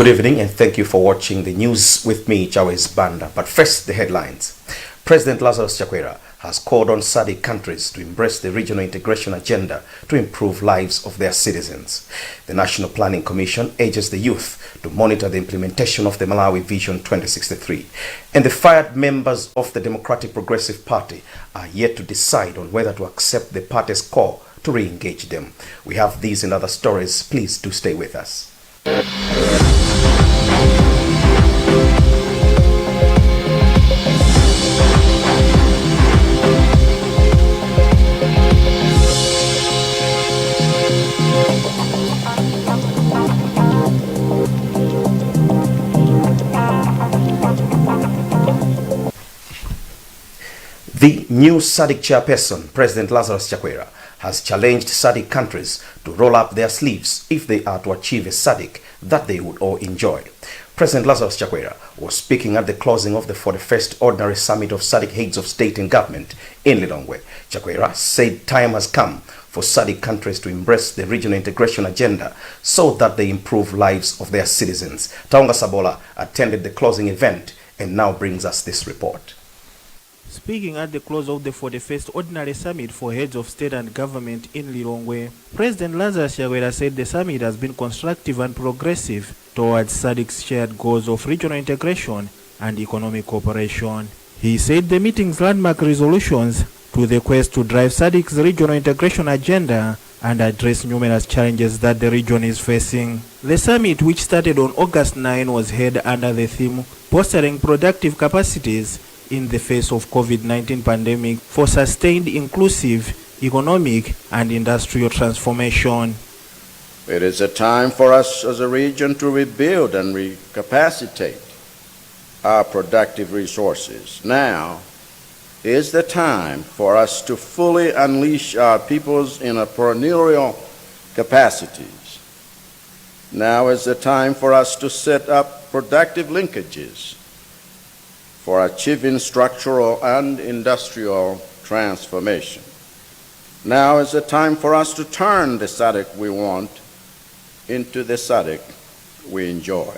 Good evening and thank you for watching the news with me, Jawes Banda. But first, the headlines. President Lazarus Chakwera has called on SADC countries to embrace the regional integration agenda to improve lives of their citizens. The National Planning Commission urges the youth to monitor the implementation of the Malawi Vision 2063. And the fired members of the Democratic Progressive Party are yet to decide on whether to accept the party's call to re-engage them. We have these and other stories. Please do stay with us. The new SADC chairperson, President Lazarus Chakwera, has challenged SADC countries to roll up their sleeves if they are to achieve a SADC that they would all enjoy. President Lazarus Chakwera was speaking at the closing of the 41st Ordinary Summit of SADC Heads of State and Government in Lilongwe. Chakwera said time has come for SADC countries to embrace the regional integration agenda so that they improve lives of their citizens. Taonga Sabola attended the closing event and now brings us this report. Speaking at the close of the 41st Ordinary Summit for Heads of State and Government in Lilongwe, President Lazarus Chakwera said the summit has been constructive and progressive towards SADC's shared goals of regional integration and economic cooperation. He said the meeting's landmark resolutions to the quest to drive SADC's regional integration agenda and address numerous challenges that the region is facing. The summit, which started on August 9, was held under the theme Fostering Productive Capacities in the face of COVID-19 pandemic for sustained inclusive economic and industrial transformation. It is a time for us as a region to rebuild and recapacitate our productive resources. Now is the time for us to fully unleash our people's entrepreneurial capacities. Now is the time for us to set up productive linkages for achieving structural and industrial transformation. Now is the time for us to turn the SADC we want into the SADC we enjoy.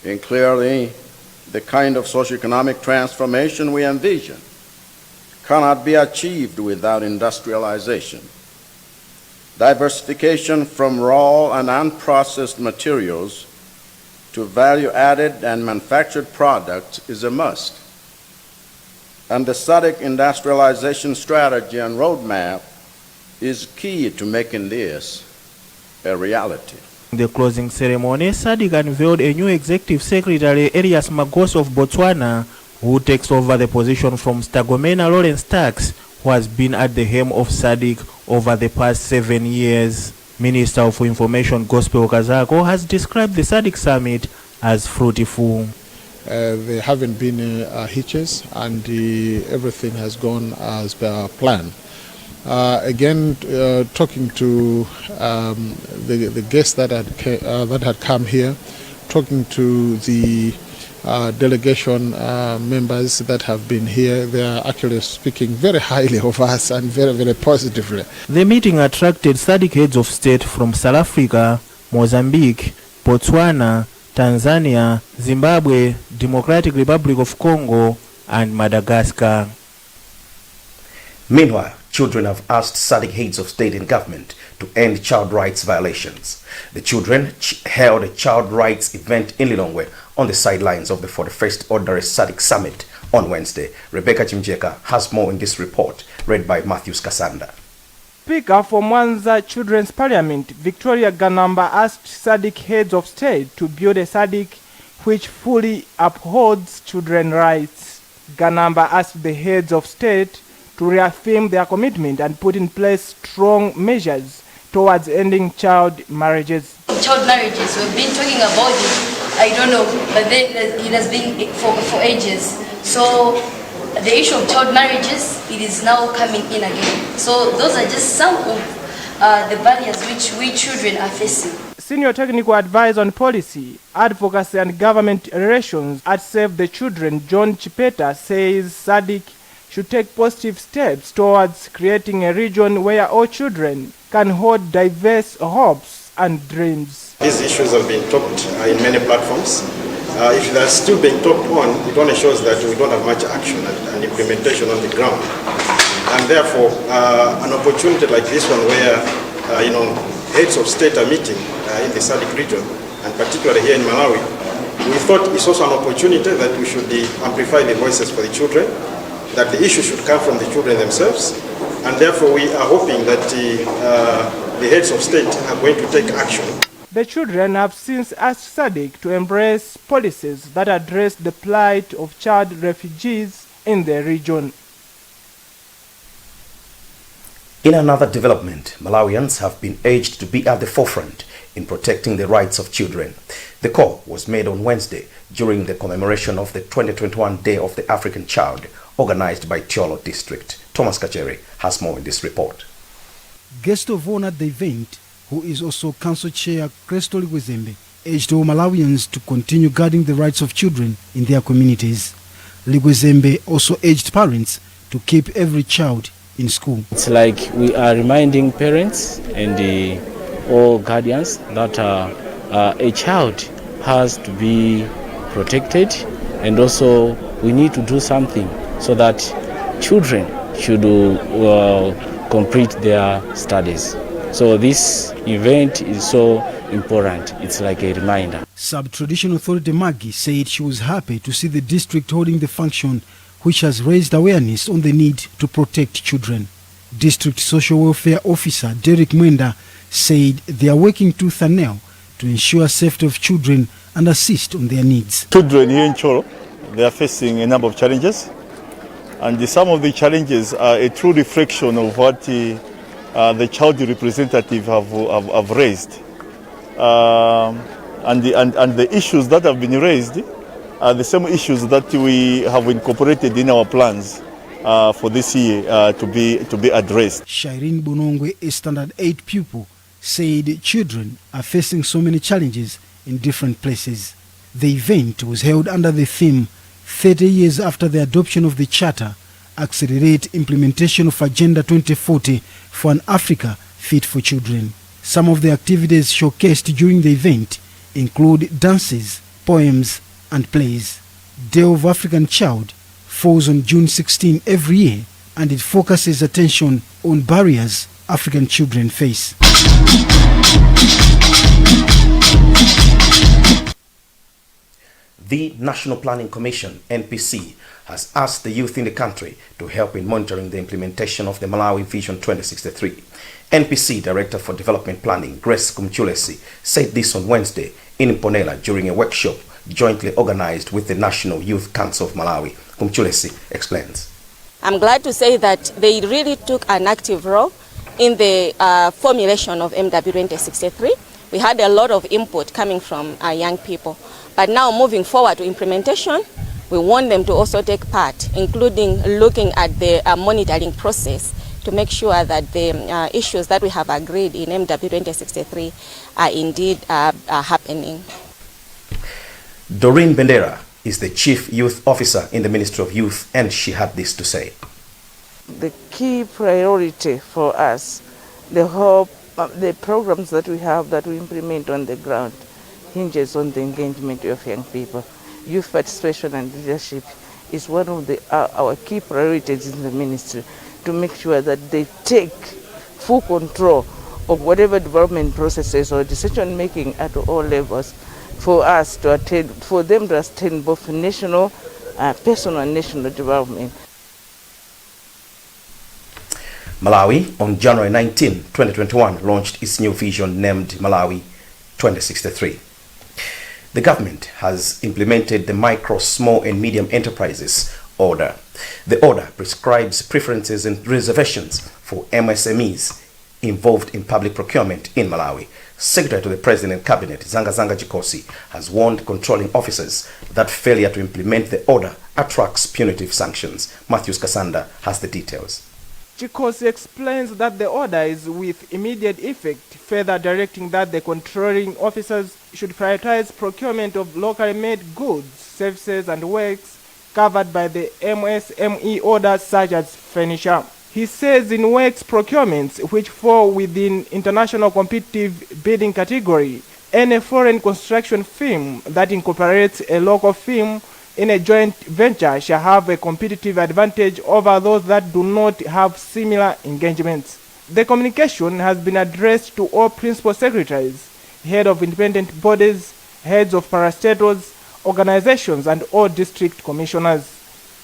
And clearly, the kind of socioeconomic transformation we envision cannot be achieved without industrialization. Diversification from raw and unprocessed materials to value-added and manufactured products is a must. And the SADC industrialization strategy and roadmap is key to making this a reality. In the closing ceremony, SADC unveiled a new executive secretary, Elias Magos of Botswana, who takes over the position from Stagomena Lawrence Tax, who has been at the helm of SADC over the past 7 years. Minister of Information Gospel Kazako has described the SADC summit as fruitful. There haven't been hitches and everything has gone as per plan. Again, talking to the guests that had come here, talking to the delegation members that have been here, they are actually speaking very highly of us and very, very positively. The meeting attracted SADC heads of state from South Africa, Mozambique, Botswana, Tanzania, Zimbabwe, Democratic Republic of Congo, and Madagascar. Meanwhile, children have asked SADC heads of state and government to end child rights violations. The children held a child rights event in Lilongwe on the sidelines of the 41st Ordinary SADC Summit on Wednesday. Rebecca Chimjeka has more in this report, read by Matthews Kasanda. Speaker for Mwanza Children's Parliament, Victoria Ganamba, asked SADC heads of state to build a SADC which fully upholds children's rights. Ganamba asked the heads of state to reaffirm their commitment and put in place strong measures towards ending child marriages. Child marriages, we've been talking about it, I don't know, but then it has been for ages. So the issue of child marriages, it is now coming in again. So those are just some of the barriers which we children are facing. Senior Technical Advisor on Policy, Advocacy and Government Relations at Save the Children, John Chipeta, says SADC should take positive steps towards creating a region where all children can hold diverse hopes and dreams. These issues have been talked in many platforms. If they're still being talked on, it only shows that we don't have much action and implementation on the ground. And therefore, an opportunity like this one where, heads of state are meeting in the SADC region, and particularly here in Malawi, we thought it's also an opportunity that we should amplify the voices for the children, that the issue should come from the children themselves, and therefore we are hoping that the heads of state are going to take action. The children have since asked SADC to embrace policies that address the plight of child refugees in the region. In another development, Malawians have been urged to be at the forefront in protecting the rights of children. The call was made on Wednesday during the commemoration of the 2021 Day of the African Child, organized by Tiolo District. Thomas Kacheri has more in this report. Guest of honor at the event, who is also Council Chair Cresto Ligwezembe, urged all Malawians to continue guarding the rights of children in their communities. Ligwezembe also urged parents to keep every child in school. It's like we are reminding parents and all guardians that a child has to be protected, and also we need to do something so that children should complete their studies. So this event is so important. It's like a reminder. Sub-Tradition Authority Maggie said she was happy to see the district holding the function, which has raised awareness on the need to protect children. District Social Welfare Officer Derek Mwenda said they are working tooth and nail to ensure safety of children and assist on their needs. Children here in Cholo, they are facing a number of challenges, and some of the challenges are a true reflection of what the child representative have raised. And the issues that have been raised are the same issues that we have incorporated in our plans for this year to be addressed. Shireen Bonongwe, a standard 8 pupil, said children are facing so many challenges in different places. The event was held under the theme 30 years after the adoption of the Charter, accelerate implementation of Agenda 2040 for an Africa fit for children. Some of the activities showcased during the event include dances, poems, and plays. Day of African Child falls on June 16 every year, and it focuses attention on barriers African children face. The National Planning Commission, NPC, has asked the youth in the country to help in monitoring the implementation of the Malawi Vision 2063. NPC Director for Development Planning, Grace Kumchulesi, said this on Wednesday in Mponela during a workshop jointly organized with the National Youth Council of Malawi. Kumchulesi explains. I'm glad to say that they really took an active role in the formulation of MW 2063. We had a lot of input coming from our young people. But now moving forward to implementation, we want them to also take part, including looking at the monitoring process to make sure that the issues that we have agreed in MW 2063 are indeed happening. Doreen Bendera is the Chief Youth Officer in the Ministry of Youth, and she had this to say. The key priority for us, the programs that we have that we implement on the ground hinges on the engagement of young people. Youth participation and leadership is one of our key priorities in the ministry, to make sure that they take full control of whatever development processes or decision making at all levels for us to attend, for them to attain both national, personal and national development. Malawi, on January 19, 2021, launched its new vision named Malawi 2063. The government has implemented the Micro, Small and Medium Enterprises Order. The order prescribes preferences and reservations for MSMEs involved in public procurement in Malawi. Secretary to the President Cabinet, Zanga Chikosi, has warned controlling officers that failure to implement the order attracts punitive sanctions. Matthews Kasanda has the details. Chikosi explains that the order is with immediate effect, further directing that the controlling officers should prioritize procurement of locally made goods, services and works covered by the MSME orders such as furniture. He says in works procurements which fall within international competitive bidding category, any foreign construction firm that incorporates a local firm in a joint venture shall have a competitive advantage over those that do not have similar engagements. The communication has been addressed to all principal secretaries, head of independent bodies, heads of parastatals, organizations, and all district commissioners.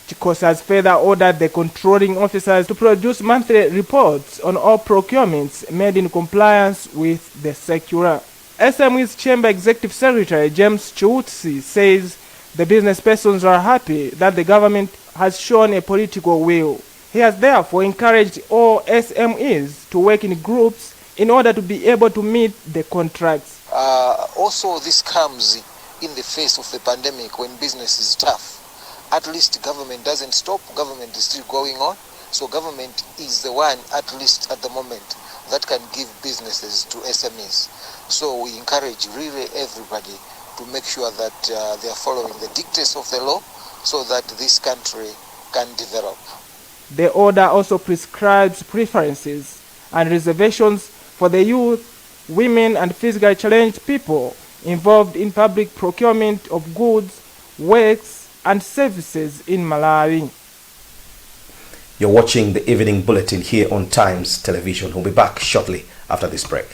Chikos has further ordered the controlling officers to produce monthly reports on all procurements made in compliance with the circular. SME's Chamber Executive Secretary James Chiutsi says the business persons are happy that the government has shown a political will. He has therefore encouraged all SMEs to work in groups in order to be able to meet the contracts. Also, this comes in the face of the pandemic when business is tough. At least government doesn't stop, government is still going on. So government is the one, at least at the moment, that can give businesses to SMEs. So we encourage really everybody to make sure that they are following the dictates of the law so that this country can develop. The order also prescribes preferences and reservations for the youth, women, and physically challenged people involved in public procurement of goods, works, and services in Malawi. You're watching the evening bulletin here on Times Television. We'll be back shortly after this break.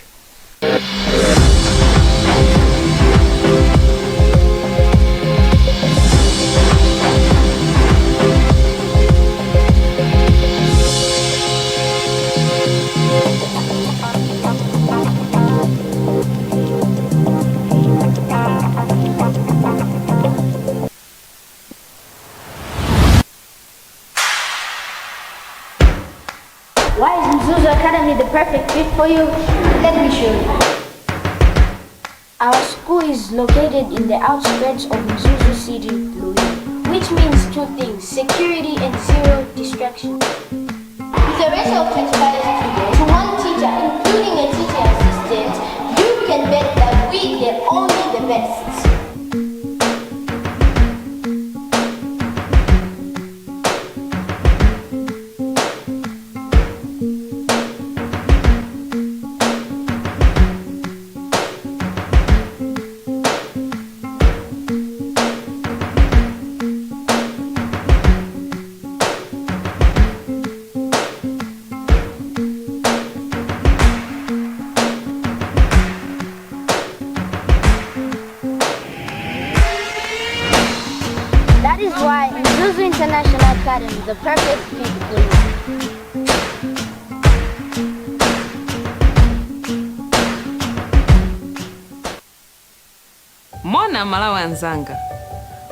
Why is Mzuzu Academy the perfect fit for you? Let me show you. Our school is located in the outskirts of Mzuzu City, Louis, which means two things: security and zero distraction. With a ratio of 25 students to one teacher, including a teaching assistant, you can bet that we get only the best. International Academy, the perfect fit for you. Mona Malawi anzanga,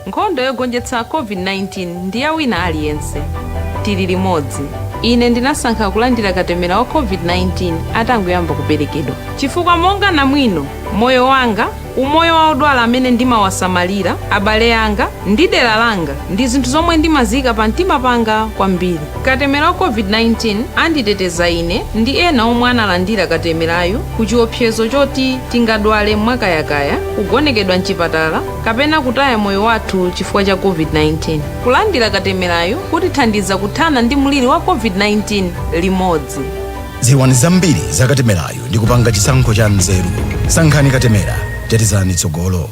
nkhondo yogonjetsa COVID-19 ndi ya wina aliyense. Tili limodzi. Ine ndinasankha kulandira katemera wa COVID-19 atangoyamba kuperekedwa. Chifukwa monga namwino, moyo wanga, umoyo wa odwala amene ndimawasamalira, abale anga, ndi dera langa, ndi zinthu zomwe ndimazika pa mtima panga kwambiri. Katemera wa COVID-19 anditeteza ine ndi ena omwe analandira katemerayo ku chiopsezo choti tingadwale mwakayakaya, kugonekedwa mchipatala, kapena kutaya moyo wathu chifukwa cha COVID-19. Kulandira katemerayo kutithandiza kuthana ndi mliri wa COVID-19 limodzi. Ziwani zambiri za katemerayo ndi kupanga chisankho cha nzeru. Sankhani katemera, tetezani tsogolo.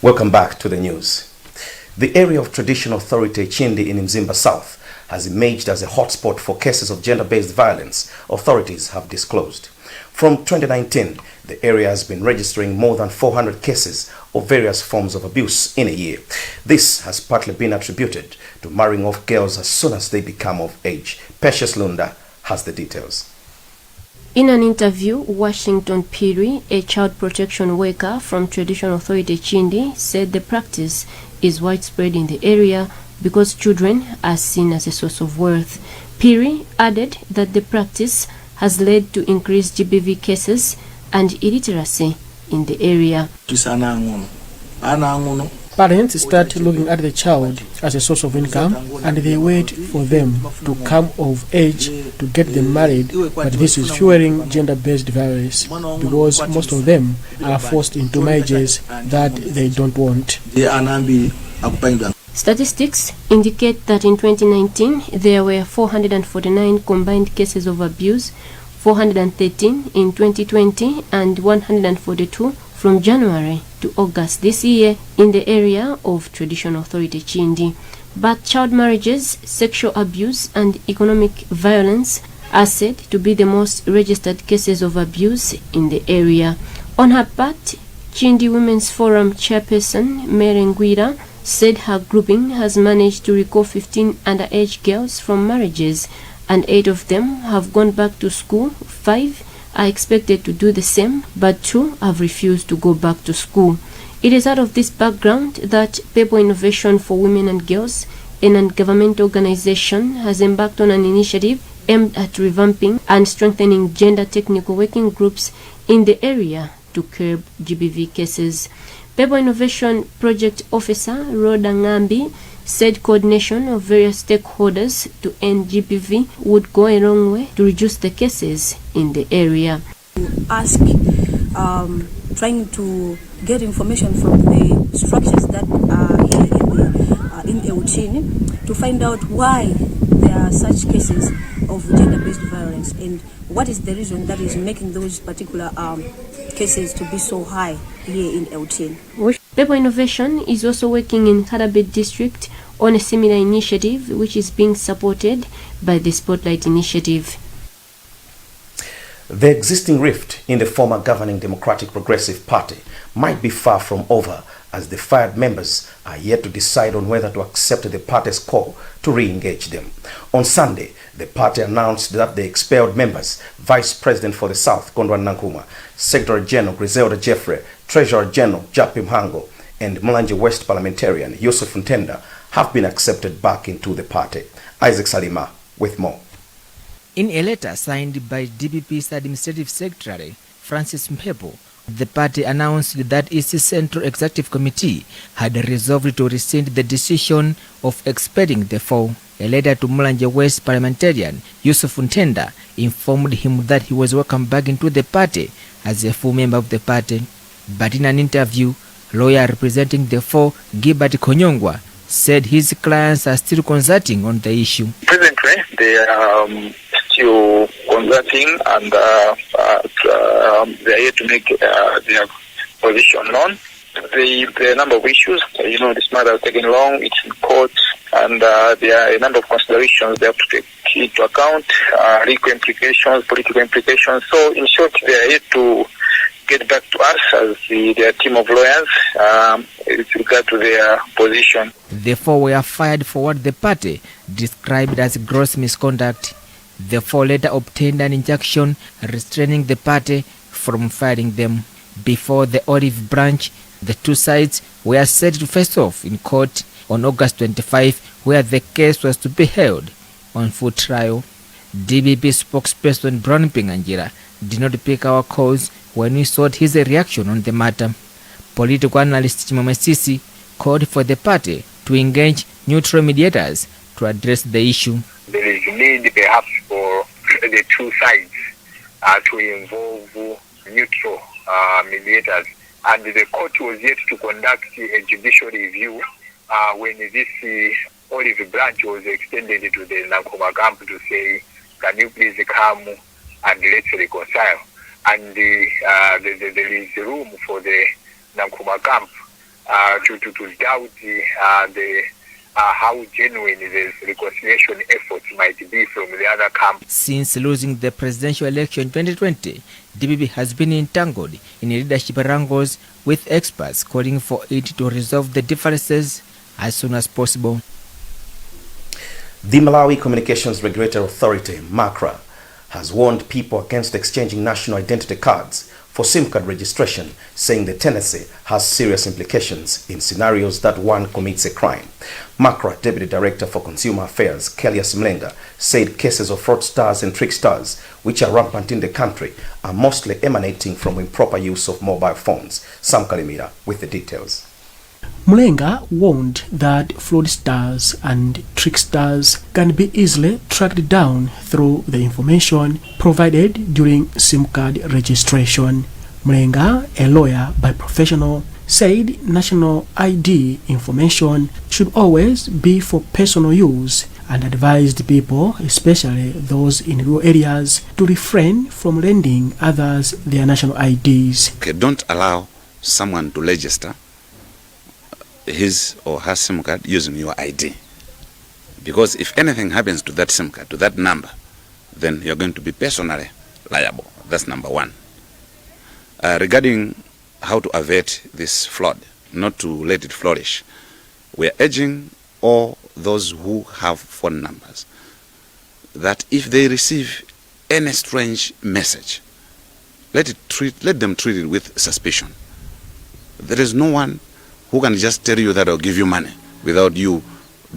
Welcome back to the news. The area of traditional authority Chindi in Mzimba South has emerged as a hotspot for cases of gender-based violence, authorities have disclosed. From 2019, the area has been registering more than 400 cases of various forms of abuse in a year. This has partly been attributed to marrying off girls as soon as they become of age. Precious Lunda has the details. In an interview, Washington Piri, a child protection worker from Traditional Authority Chindi, said the practice is widespread in the area because children are seen as a source of wealth. Piri added that the practice has led to increased GBV cases and illiteracy in the area. Parents start looking at the child as a source of income, and they wait for them to come of age to get them married, but this is fueling gender-based violence because most of them are forced into marriages that they don't want. Statistics indicate that in 2019 there were 449 combined cases of abuse, 413 in 2020 and 142 from January to August this year in the area of Traditional Authority Chindi. But child marriages, sexual abuse and economic violence are said to be the most registered cases of abuse in the area. On her part, Chindi Women's Forum chairperson Mary Ngwira said her grouping has managed to recall 15 underage girls from marriages, and 8 of them have gone back to school. 5 are expected to do the same, but 2 have refused to go back to school. It is out of this background that People Innovation for Women and Girls, a non-governmental organization, has embarked on an initiative aimed at revamping and strengthening gender technical working groups in the area to curb GBV cases. People Innovation Project Officer Rhoda Ngambi said coordination of various stakeholders to end GBV would go a long way to reduce the cases in the area. Ask, trying to get information from the structures that are here in Eutin to find out why there are such cases of gender-based violence and what is the reason that is making those particular cases to be so high here in Eutin. People Innovation is also working in Kadabet district on a similar initiative which is being supported by the Spotlight Initiative. The existing rift in the former governing Democratic Progressive Party might be far from over, as the fired members are yet to decide on whether to accept the party's call to re-engage them. On Sunday, the party announced that the expelled members, Vice President for the South, Kondwa Nankuma, Secretary General Griselda Jeffrey, Treasurer General Japim Hango, and Mulanje West parliamentarian Yusuf Ntenda have been accepted back into the party. Isaac Salima with more. In a letter signed by DPP's Administrative Secretary, Francis Mpepo, the party announced that its Central Executive Committee had resolved to rescind the decision of expelling the 4. A letter to Mulanje West parliamentarian Yusuf Ntenda informed him that he was welcome back into the party as a full member of the party. But in an interview, lawyer representing the 4, Gilbert Konyongwa, said his clients are still consulting on the issue. Presently, they are still consulting and they are here to make their position known. The number of issues, this matter has taken long, it's in court, and there are a number of considerations they have to take into account, legal implications, political implications. So, in short, they are here to get back to us as their team of lawyers with regard to their position. The 4 were fired for what the party described as gross misconduct. The 4 later obtained an injunction restraining the party from firing them. Before the Olive Branch, the 2 sides were set to face off in court on August 25, where the case was to be held on full trial. DPP spokesperson Brown Pinganjira did not pick our calls when we sought his reaction on the matter. Political analyst Chimame Sisi called for the party to engage neutral mediators to address the issue. There is a need perhaps for the 2 sides to involve neutral mediators, and the court was yet to conduct a judicial review when this Olive Branch was extended to the Nankuma camp to say, can you please come and let's reconcile. And there is room for the Nankuma camp to doubt how genuine the reconciliation efforts might be from the other camp. Since losing the presidential election in 2020, DPP has been entangled in leadership wrangles, with experts calling for it to resolve the differences as soon as possible. The Malawi Communications Regulatory Authority, MACRA, has warned people against exchanging national identity cards for SIM card registration, saying the tenancy has serious implications in scenarios that one commits a crime. MACRA Deputy Director for Consumer Affairs, Kelias Mlenga, said cases of fraudsters and tricksters, which are rampant in the country, are mostly emanating from improper use of mobile phones. Sam Kalimira with the details. Mlenga warned that fraudsters and tricksters can be easily tracked down through the information provided during SIM card registration. Mlenga, a lawyer by profession, said national ID information should always be for personal use and advised people, especially those in rural areas, to refrain from lending others their national IDs. Okay, don't allow someone to register his or her SIM card using your ID, because if anything happens to that SIM card, to that number, then you're going to be personally liable. That's number one. Regarding how to avert this fraud, not to let it flourish, we are urging all those who have phone numbers that if they receive any strange message, let them treat it with suspicion. There is no one who can just tell you that or give you money without you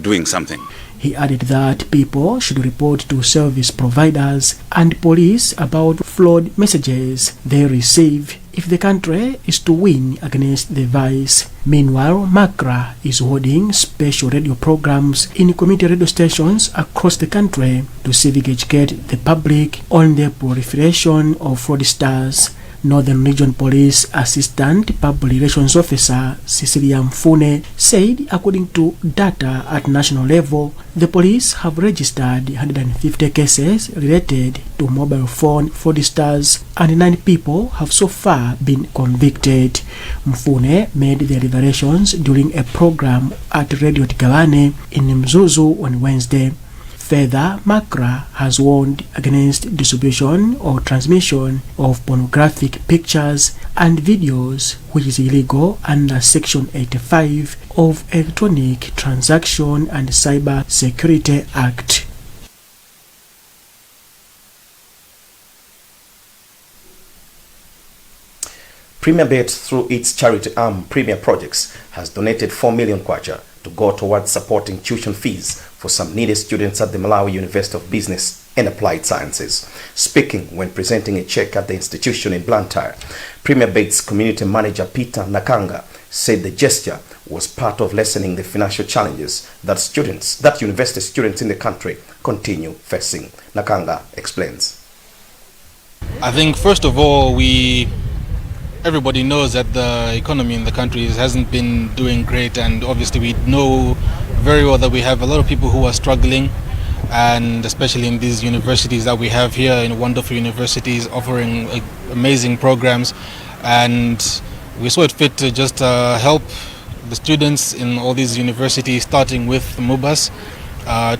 doing something. He added that people should report to service providers and police about fraud messages they receive if the country is to win against the vice. Meanwhile, MACRA is holding special radio programs in community radio stations across the country to civic educate the public on the proliferation of fraudsters. Northern Region Police Assistant Public Relations Officer Cecilia Mfune said according to data at national level, the police have registered 150 cases related to mobile phone fraudsters and 9 people have so far been convicted. Mfune made the revelations during a program at Radio Tigalane in Mzuzu on Wednesday. Further, MACRA has warned against distribution or transmission of pornographic pictures and videos, which is illegal under Section 85 of Electronic Transaction and Cyber Security Act. Premier Bet, through its charity arm Premier Projects, has donated 4 million kwacha to go towards supporting tuition fees for some needy students at the Malawi University of Business and Applied Sciences. Speaking when presenting a check at the institution in Blantyre, Premier Bet's community manager Peter Nakanga said the gesture was part of lessening the financial challenges that university students in the country continue facing. Nakanga explains. I think first of all, everybody knows that the economy in the country hasn't been doing great, and obviously we know very well that we have a lot of people who are struggling, and especially in these universities that we have here, in wonderful universities offering amazing programs, and we saw it fit to just help the students in all these universities, starting with MUBAS,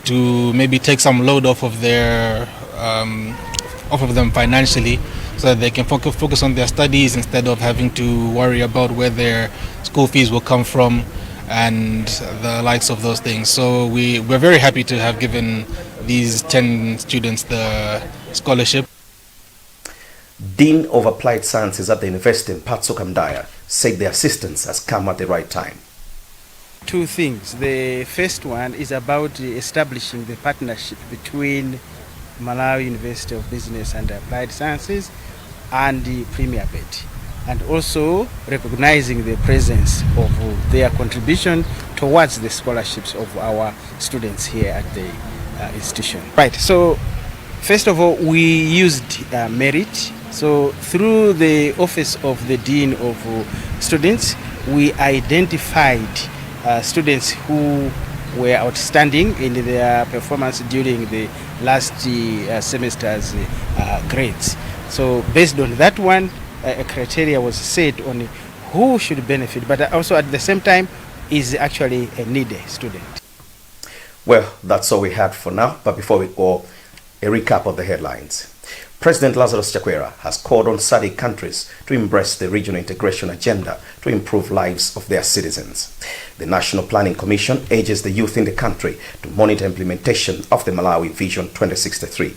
to maybe take some load off of them financially, so that they can focus on their studies instead of having to worry about where their school fees will come from and the likes of those things. So we're very happy to have given these 10 students the scholarship. Dean of Applied Sciences at the University, Patso Kamdaya, said the assistance has come at the right time. 2 things. The first one is about establishing the partnership between Malawi University of Business and Applied Sciences and the Premier Bet, and also recognizing the presence of their contribution towards the scholarships of our students here at the institution. Right, so first of all, we used merit. So through the office of the Dean of Students, we identified students who were outstanding in their performance during the last semester's grades. So based on that one, a criteria was set on who should benefit, but also at the same time is actually a needy student. Well, that's all we had for now, but before we go, a recap of the headlines. President Lazarus Chakwera has called on SADC countries to embrace the regional integration agenda to improve lives of their citizens. The National Planning Commission urges the youth in the country to monitor implementation of the Malawi Vision 2063.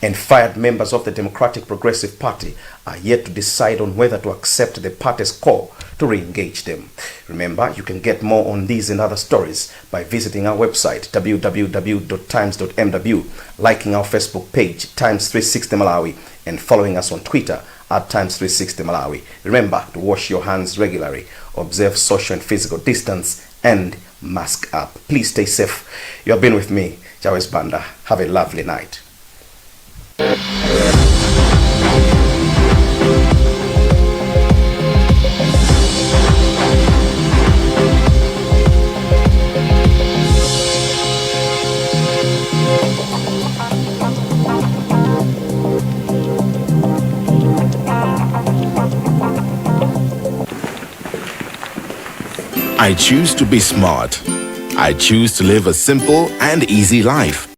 And fired members of the Democratic Progressive Party are yet to decide on whether to accept the party's call to re-engage them. Remember, you can get more on these and other stories by visiting our website www.times.mw, liking our Facebook page Times360 Malawi, and following us on Twitter at Times360 Malawi. Remember to wash your hands regularly, observe social and physical distance, and mask up. Please stay safe. You have been with me, Jawes Banda. Have a lovely night. I choose to be smart. I choose to live a simple and easy life.